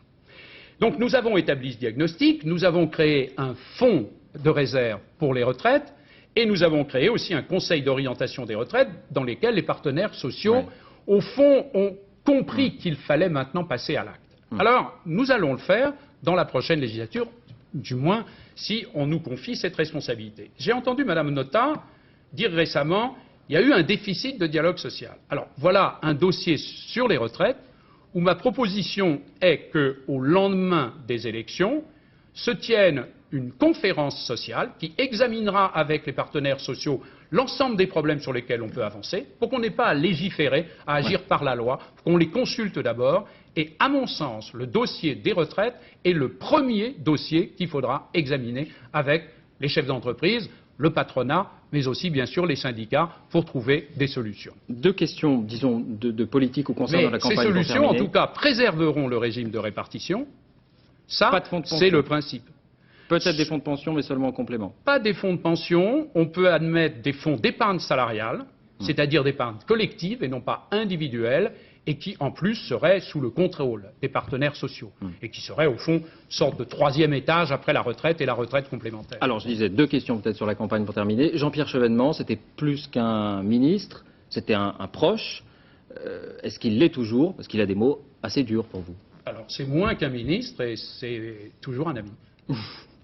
Donc nous avons établi ce diagnostic, nous avons créé un fonds de réserve pour les retraites. Et nous avons créé aussi un conseil d'orientation des retraites dans lequel les partenaires sociaux, au fond, ont compris qu'il fallait maintenant passer à l'acte. Alors, nous allons le faire dans la prochaine législature, du moins si on nous confie cette responsabilité. J'ai entendu Mme Notat dire récemment qu'il y a eu un déficit de dialogue social. Alors, voilà un dossier sur les retraites où ma proposition est qu'au lendemain des élections se tienne une conférence sociale qui examinera avec les partenaires sociaux l'ensemble des problèmes sur lesquels on peut avancer, pour qu'on n'ait pas à légiférer, à agir par la loi, qu'on les consulte d'abord. Et à mon sens, le dossier des retraites est le premier dossier qu'il faudra examiner avec les chefs d'entreprise, le patronat, mais aussi bien sûr les syndicats pour trouver des solutions. Deux questions, disons, de politique ou concernant la campagne. Ces solutions, en tout cas, préserveront le régime de répartition. Ça, c'est le principe. Peut-être des fonds de pension, mais seulement en complément. Pas des fonds de pension. On peut admettre des fonds d'épargne salariale, c'est-à-dire d'épargne collective et non pas individuelle, et qui, en plus, seraient sous le contrôle des partenaires sociaux, et qui seraient, au fond, une sorte de troisième étage après la retraite et la retraite complémentaire. Alors, je disais deux questions peut-être sur la campagne pour terminer. Jean-Pierre Chevènement, c'était plus qu'un ministre, c'était un proche. Est-ce qu'il l'est toujours? Parce qu'il a des mots assez durs pour vous. Alors, c'est moins qu'un ministre et c'est toujours un ami.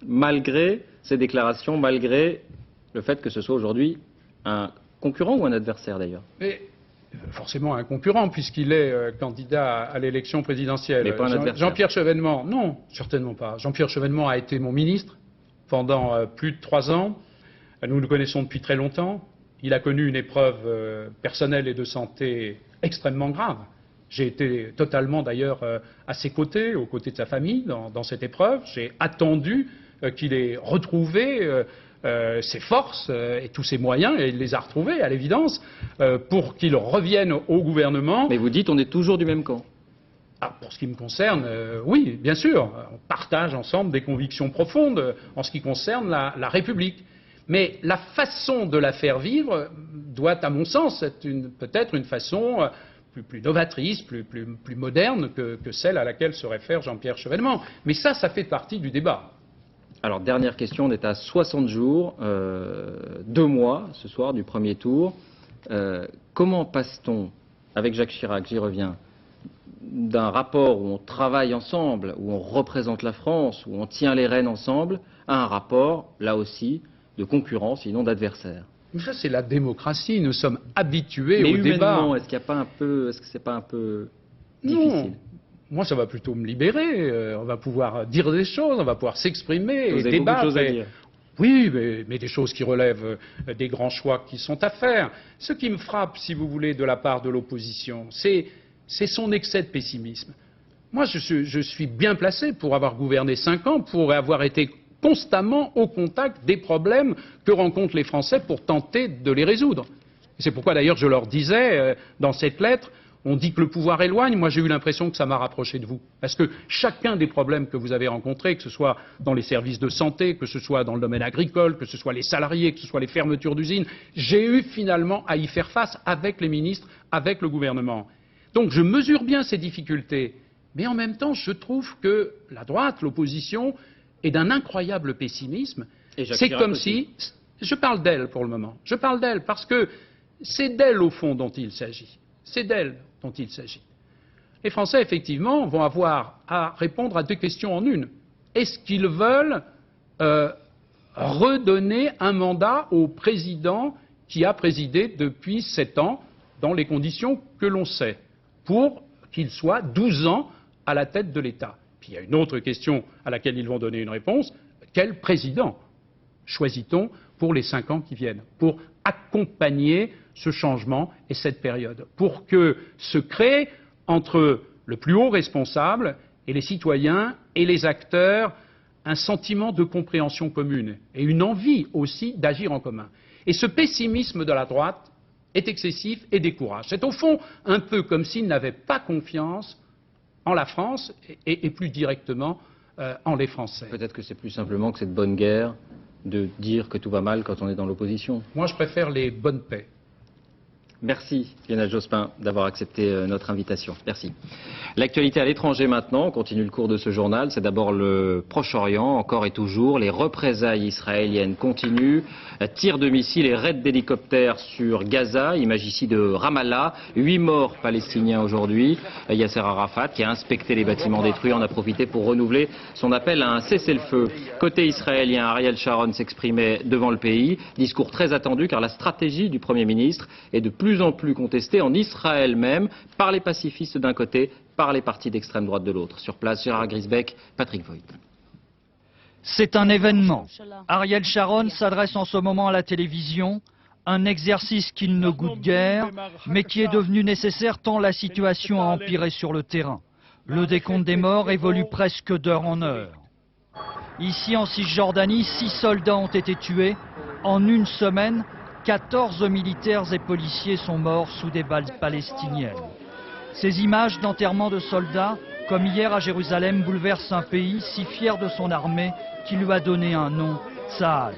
Malgré ces déclarations, malgré le fait que ce soit aujourd'hui un concurrent ou un adversaire d'ailleurs? Mais forcément un concurrent puisqu'il est candidat à l'élection présidentielle. Mais pas un adversaire. Jean-Pierre Chevènement, non, certainement pas. Jean-Pierre Chevènement a été mon ministre pendant plus de 3 ans. Nous le connaissons depuis très longtemps. Il a connu une épreuve personnelle et de santé extrêmement grave. J'ai été totalement d'ailleurs à ses côtés, aux côtés de sa famille dans cette épreuve. J'ai attendu qu'il ait retrouvé ses forces et tous ses moyens, et il les a retrouvés à l'évidence, pour qu'il revienne au gouvernement. Mais vous dites on est toujours du même camp. Ah, pour ce qui me concerne, oui, bien sûr. On partage ensemble des convictions profondes en ce qui concerne la République. Mais la façon de la faire vivre doit, à mon sens, être peut-être une façon plus novatrice, plus moderne que celle à laquelle se réfère Jean-Pierre Chevènement. Mais ça fait partie du débat. Alors, dernière question, on est à 60 jours, 2 mois ce soir du premier tour. Comment passe-t-on, avec Jacques Chirac, j'y reviens, d'un rapport où on travaille ensemble, où on représente la France, où on tient les rênes ensemble, à un rapport, là aussi, de concurrence, sinon d'adversaire? Mais ça, c'est la démocratie. Nous sommes habitués au débat. Mais est-ce que c'est pas un peu difficile? Non. Moi, ça va plutôt me libérer. On va pouvoir dire des choses, on va pouvoir s'exprimer et débattre. Beaucoup de choses à dire. Oui, mais des choses qui relèvent des grands choix qui sont à faire. Ce qui me frappe, si vous voulez, de la part de l'opposition, c'est son excès de pessimisme. Moi, je suis bien placé pour avoir gouverné 5 ans, pour avoir été constamment au contact des problèmes que rencontrent les Français pour tenter de les résoudre. C'est pourquoi d'ailleurs je leur disais dans cette lettre, on dit que le pouvoir éloigne, moi j'ai eu l'impression que ça m'a rapproché de vous. Parce que chacun des problèmes que vous avez rencontrés, que ce soit dans les services de santé, que ce soit dans le domaine agricole, que ce soit les salariés, que ce soit les fermetures d'usines, j'ai eu finalement à y faire face avec les ministres, avec le gouvernement. Donc je mesure bien ces difficultés, mais en même temps je trouve que la droite, l'opposition, est d'un incroyable pessimisme. C'est comme si... Je parle d'elle pour le moment. Je parle d'elle parce que c'est d'elle au fond dont il s'agit. C'est d'elle dont il s'agit. Les Français, effectivement, vont avoir à répondre à 2 questions en une. Est-ce qu'ils veulent redonner un mandat au président qui a présidé depuis 7 ans dans les conditions que l'on sait, pour qu'il soit 12 ans à la tête de l'État? Puis il y a une autre question à laquelle ils vont donner une réponse. Quel président choisit-on pour les 5 ans qui viennent, pour accompagner ce changement et cette période, pour que se crée entre le plus haut responsable et les citoyens et les acteurs un sentiment de compréhension commune et une envie aussi d'agir en commun. Et ce pessimisme de la droite est excessif et décourage. C'est au fond un peu comme s'ils n'avaient pas confiance en la France et plus directement en les Français. Peut-être que c'est plus simplement que cette bonne guerre de dire que tout va mal quand on est dans l'opposition. Moi, je préfère les bonnes paix. Merci Lionel Jospin d'avoir accepté notre invitation. Merci. L'actualité à l'étranger maintenant, on continue le cours de ce journal. C'est d'abord le Proche-Orient, encore et toujours. Les représailles israéliennes continuent. Tirs de missiles et raids d'hélicoptères sur Gaza, image ici de Ramallah. 8 morts palestiniens aujourd'hui. Yasser Arafat, qui a inspecté les bâtiments détruits, en a profité pour renouveler son appel à un cessez-le-feu. Côté israélien, Ariel Sharon s'exprimait devant le pays. Discours très attendu car la stratégie du Premier ministre est de plus en plus contestée en Israël même, par les pacifistes d'un côté, par les partis d'extrême droite de l'autre. Sur place, Gérard Grisbeck, Patrick Voigt. C'est un événement. Ariel Sharon s'adresse en ce moment à la télévision, un exercice qu'il ne goûte guère, mais qui est devenu nécessaire tant la situation a empiré sur le terrain. Le décompte des morts évolue presque d'heure en heure. Ici, en Cisjordanie, 6 soldats ont été tués. En une semaine, 14 militaires et policiers sont morts sous des balles palestiniennes. Ces images d'enterrement de soldats, comme hier à Jérusalem, bouleversent un pays si fier de son armée qui lui a donné un nom, Tsahal.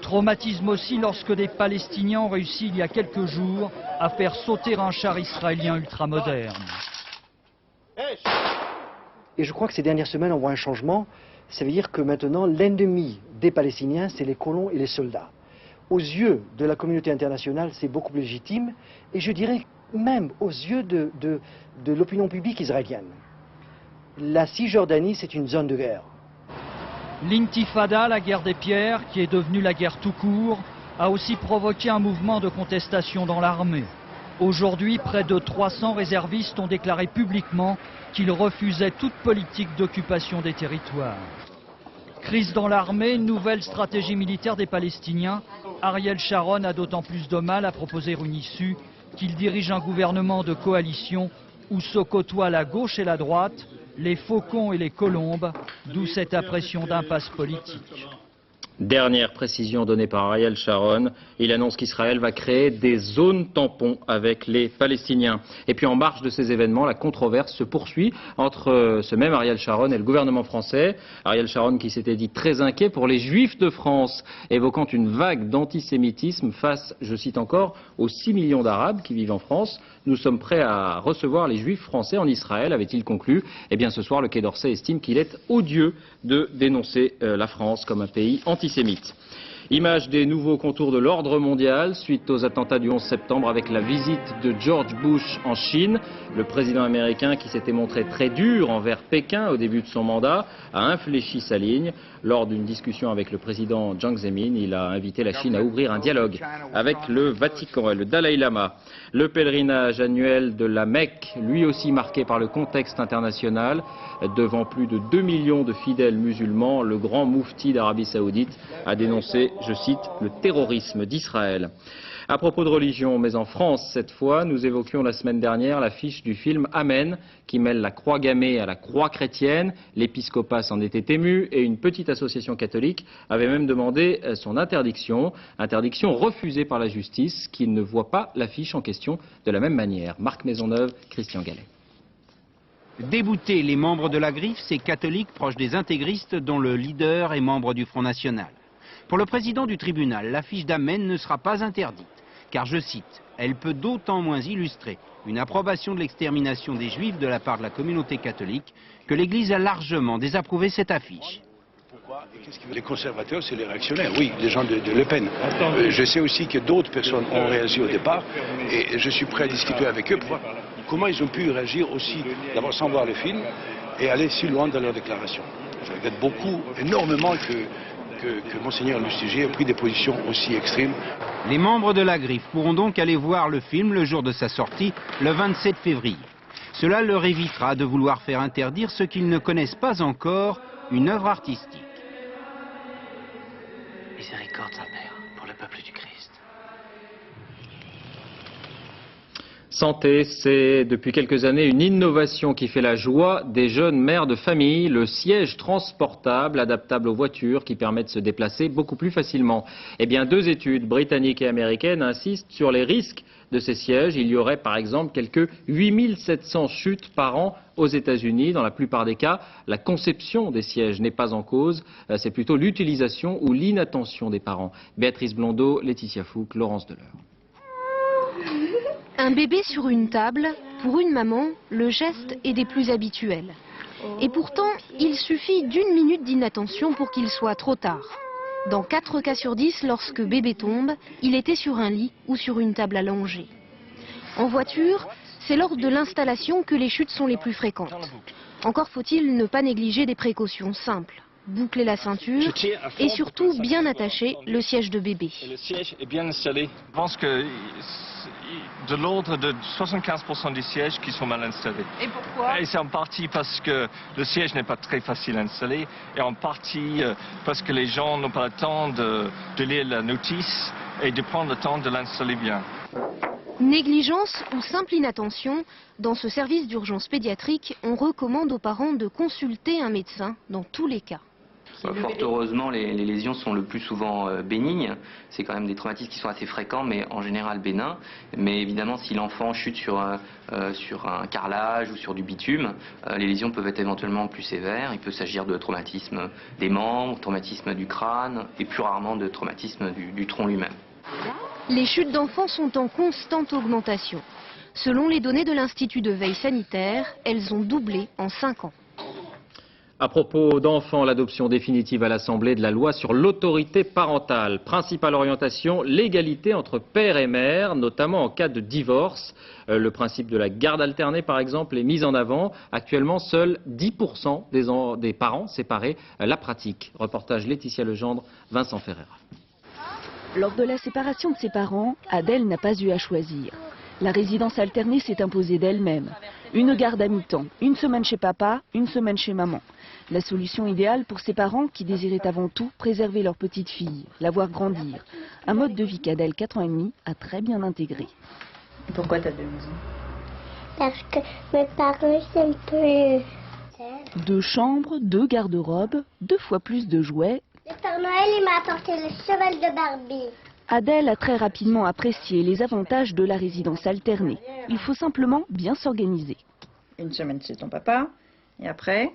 Traumatisme aussi lorsque des Palestiniens ont réussi il y a quelques jours à faire sauter un char israélien ultramoderne. Et je crois que ces dernières semaines, on voit un changement. Ça veut dire que maintenant, l'ennemi des Palestiniens, c'est les colons et les soldats. Aux yeux de la communauté internationale, c'est beaucoup plus légitime, et je dirais même aux yeux de l'opinion publique israélienne. La Cisjordanie, c'est une zone de guerre. L'intifada, la guerre des pierres, qui est devenue la guerre tout court, a aussi provoqué un mouvement de contestation dans l'armée. Aujourd'hui, près de 300 réservistes ont déclaré publiquement qu'ils refusaient toute politique d'occupation des territoires. Crise dans l'armée, nouvelle stratégie militaire des Palestiniens. Ariel Sharon a d'autant plus de mal à proposer une issue qu'il dirige un gouvernement de coalition où se côtoient la gauche et la droite, les faucons et les colombes, d'où cette impression d'impasse politique. Dernière précision donnée par Ariel Sharon, il annonce qu'Israël va créer des zones tampons avec les Palestiniens. Et puis en marge de ces événements, la controverse se poursuit entre ce même Ariel Sharon et le gouvernement français. Ariel Sharon qui s'était dit très inquiet pour les Juifs de France, évoquant une vague d'antisémitisme face, je cite encore, aux 6 millions d'Arabes qui vivent en France. Nous sommes prêts à recevoir les Juifs français en Israël, avait-il conclu. Eh bien ce soir, le Quai d'Orsay estime qu'il est odieux de dénoncer la France comme un pays antisémite. Image des nouveaux contours de l'ordre mondial suite aux attentats du 11 septembre avec la visite de George Bush en Chine. Le président américain qui s'était montré très dur envers Pékin au début de son mandat a infléchi sa ligne. Lors d'une discussion avec le président Jiang Zemin, il a invité la Chine à ouvrir un dialogue avec le Vatican et le Dalai Lama. Le pèlerinage annuel de la Mecque, lui aussi marqué par le contexte international, devant plus de 2 millions de fidèles musulmans, le grand moufti d'Arabie Saoudite a dénoncé, je cite, le terrorisme d'Israël. À propos de religion, mais en France cette fois, nous évoquions la semaine dernière l'affiche du film Amen, qui mêle la croix gammée à la croix chrétienne. L'épiscopat s'en était ému et une petite association catholique avait même demandé son interdiction. Interdiction refusée par la justice, qui ne voit pas l'affiche en question de la même manière. Marc Maisonneuve, Christian Gallet. Débouter les membres de la Griffe, ces catholiques proches des intégristes dont le leader est membre du Front National. Pour le président du tribunal, l'affiche d'Amen ne sera pas interdite, car, je cite, « elle peut d'autant moins illustrer une approbation de l'extermination des Juifs de la part de la communauté catholique que l'Église a largement désapprouvé cette affiche. » Les conservateurs, c'est les réactionnaires, oui, les gens de Le Pen. Je sais aussi que d'autres personnes ont réagi au départ, et je suis prêt à discuter avec eux pour voir comment ils ont pu réagir aussi, d'abord sans voir le film, et aller si loin dans leur déclaration. Je regrette beaucoup, énormément que Monseigneur Lustiger ait pris des positions aussi extrêmes. Les membres de la Griffe pourront donc aller voir le film le jour de sa sortie, le 27 février. Cela leur évitera de vouloir faire interdire ce qu'ils ne connaissent pas encore, une œuvre artistique. Miséricorde, sa Père, pour le peuple du Christ. Santé, c'est depuis quelques années une innovation qui fait la joie des jeunes mères de famille, le siège transportable adaptable aux voitures qui permet de se déplacer beaucoup plus facilement. Eh bien, 2 études britanniques et américaines insistent sur les risques de ces sièges. Il y aurait par exemple quelques 8700 chutes par an aux États-Unis. Dans la plupart des cas, la conception des sièges n'est pas en cause, c'est plutôt l'utilisation ou l'inattention des parents. Béatrice Blondeau, Laetitia Fouque, Laurence Deleur. Un bébé sur une table, pour une maman, le geste est des plus habituels. Et pourtant, il suffit d'1 minute d'inattention pour qu'il soit trop tard. Dans 4 cas sur 10, lorsque bébé tombe, il était sur un lit ou sur une table allongée. En voiture, c'est lors de l'installation que les chutes sont les plus fréquentes. Encore faut-il ne pas négliger des précautions simples. Boucler la ceinture et surtout bien attacher le siège de bébé. Le siège est bien installé. Je pense que de l'ordre de 75% des sièges qui sont mal installés. Et pourquoi? Et c'est en partie parce que le siège n'est pas très facile à installer et en partie parce que les gens n'ont pas le temps de lire la notice et de prendre le temps de l'installer bien. Négligence ou simple inattention, dans ce service d'urgence pédiatrique, on recommande aux parents de consulter un médecin dans tous les cas. Fort heureusement, les lésions sont le plus souvent bénignes. C'est quand même des traumatismes qui sont assez fréquents, mais en général bénins. Mais évidemment, si l'enfant chute sur un carrelage ou sur du bitume, les lésions peuvent être éventuellement plus sévères. Il peut s'agir de traumatisme des membres, traumatisme du crâne et plus rarement de traumatisme du tronc lui-même. Les chutes d'enfants sont en constante augmentation. Selon les données de l'Institut de veille sanitaire, elles ont doublé en 5 ans. À propos d'enfants, l'adoption définitive à l'Assemblée de la loi sur l'autorité parentale. Principale orientation, l'égalité entre père et mère, notamment en cas de divorce. Le principe de la garde alternée, par exemple, est mis en avant. Actuellement, seuls 10% des parents séparés la pratiquent. Reportage Laetitia Legendre, Vincent Ferreira. Lors de la séparation de ses parents, Adèle n'a pas eu à choisir. La résidence alternée s'est imposée d'elle-même. Une garde à mi-temps, 1 semaine chez papa, 1 semaine chez maman. La solution idéale pour ses parents qui désiraient avant tout préserver leur petite fille, la voir grandir. Un mode de vie qu'Adèle, 4 ans et demi, a très bien intégré. Pourquoi tu as 2 maisons? Parce que mes parents s'aiment plus. 2 chambres, 2 garde-robes, 2 fois plus de jouets. Le Père Noël, il m'a apporté le cheval de Barbie. Adèle a très rapidement apprécié les avantages de la résidence alternée. Il faut simplement bien s'organiser. 1 semaine c'est ton papa, et après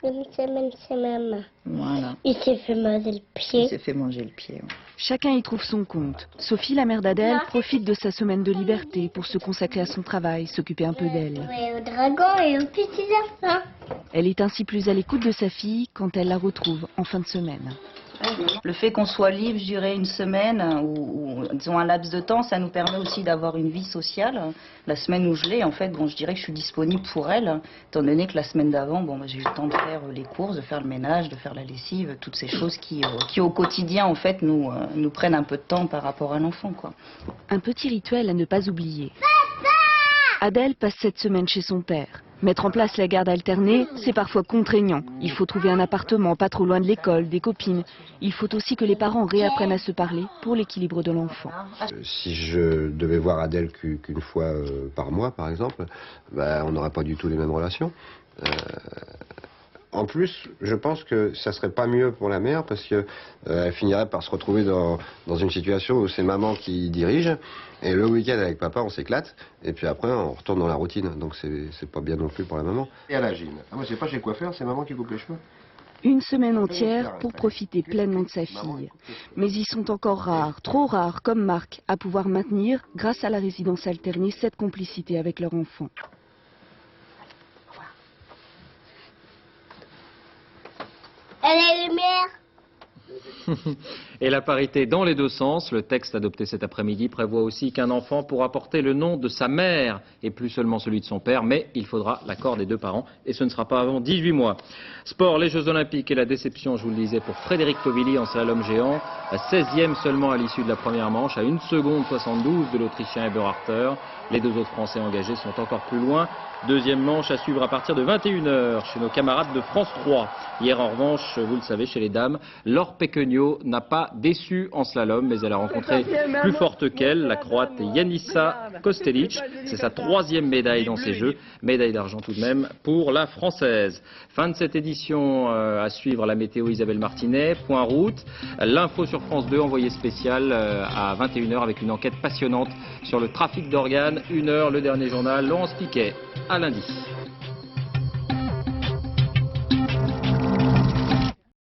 1 semaine c'est maman. Voilà. Il s'est fait manger le pied. Il s'est fait manger le pied. Ouais. Chacun y trouve son compte. Sophie, la mère d'Adèle, profite de sa semaine de liberté pour se consacrer à son travail, s'occuper un peu d'elle. Jouer au dragon et aux petits enfants. Elle est ainsi plus à l'écoute de sa fille quand elle la retrouve en fin de semaine. Le fait qu'on soit libre, je dirais, 1 semaine ou disons un laps de temps, ça nous permet aussi d'avoir une vie sociale. La semaine où je l'ai, en fait, bon, je dirais que je suis disponible pour elle, étant donné que la semaine d'avant, bon, j'ai eu le temps de faire les courses, de faire le ménage, de faire la lessive, toutes ces choses qui au quotidien, en fait, nous prennent un peu de temps par rapport à l'enfant, quoi. Un petit rituel à ne pas oublier. Adèle passe cette semaine chez son père. Mettre en place la garde alternée, c'est parfois contraignant. Il faut trouver un appartement pas trop loin de l'école, des copines. Il faut aussi que les parents réapprennent à se parler pour l'équilibre de l'enfant. Si je devais voir Adèle qu'une fois par mois, par exemple, on n'aurait pas du tout les mêmes relations. En plus, je pense que ça serait pas mieux pour la mère parce que elle finirait par se retrouver dans une situation où c'est maman qui dirige et le week-end avec papa on s'éclate et puis après on retourne dans la routine. Donc c'est pas bien non plus pour la maman. Et à la gym. Ah, moi c'est pas chez le coiffeur, c'est maman qui coupe les cheveux. Une semaine entière pour profiter pleinement de sa fille. Mais ils sont encore rares, trop rares comme Marc, à pouvoir maintenir, grâce à la résidence alternée, cette complicité avec leur enfant. Et les lumières. Et la parité dans les 2 sens. Le texte adopté cet après-midi prévoit aussi qu'un enfant pourra porter le nom de sa mère et plus seulement celui de son père, mais il faudra l'accord des 2 parents et ce ne sera pas avant 18 mois. Sport, les Jeux Olympiques et la déception, je vous le disais, pour Frédéric Tovilly en slalom géant. 16e seulement à l'issue de la première manche, à 1 seconde 72 de l'Autrichien Eberharter. Les 2 autres Français engagés sont encore plus loin. 2e manche à suivre à partir de 21 h chez nos camarades de France 3. Hier en revanche, vous le savez, chez les dames, Laure Péquenot n'a pas déçu en slalom, mais elle a rencontré plus forte qu'elle, la Croate Janissa Kostelic. C'est sa 3e médaille dans ces Jeux, médaille d'argent tout de même pour la Française. Fin de cette édition, à suivre la météo Isabelle Martinet, point route. L'info sur France 2, envoyé spécial à 21 h avec une enquête passionnante sur le trafic d'organes. 1 h, le dernier journal, Laurence Piquet. À lundi.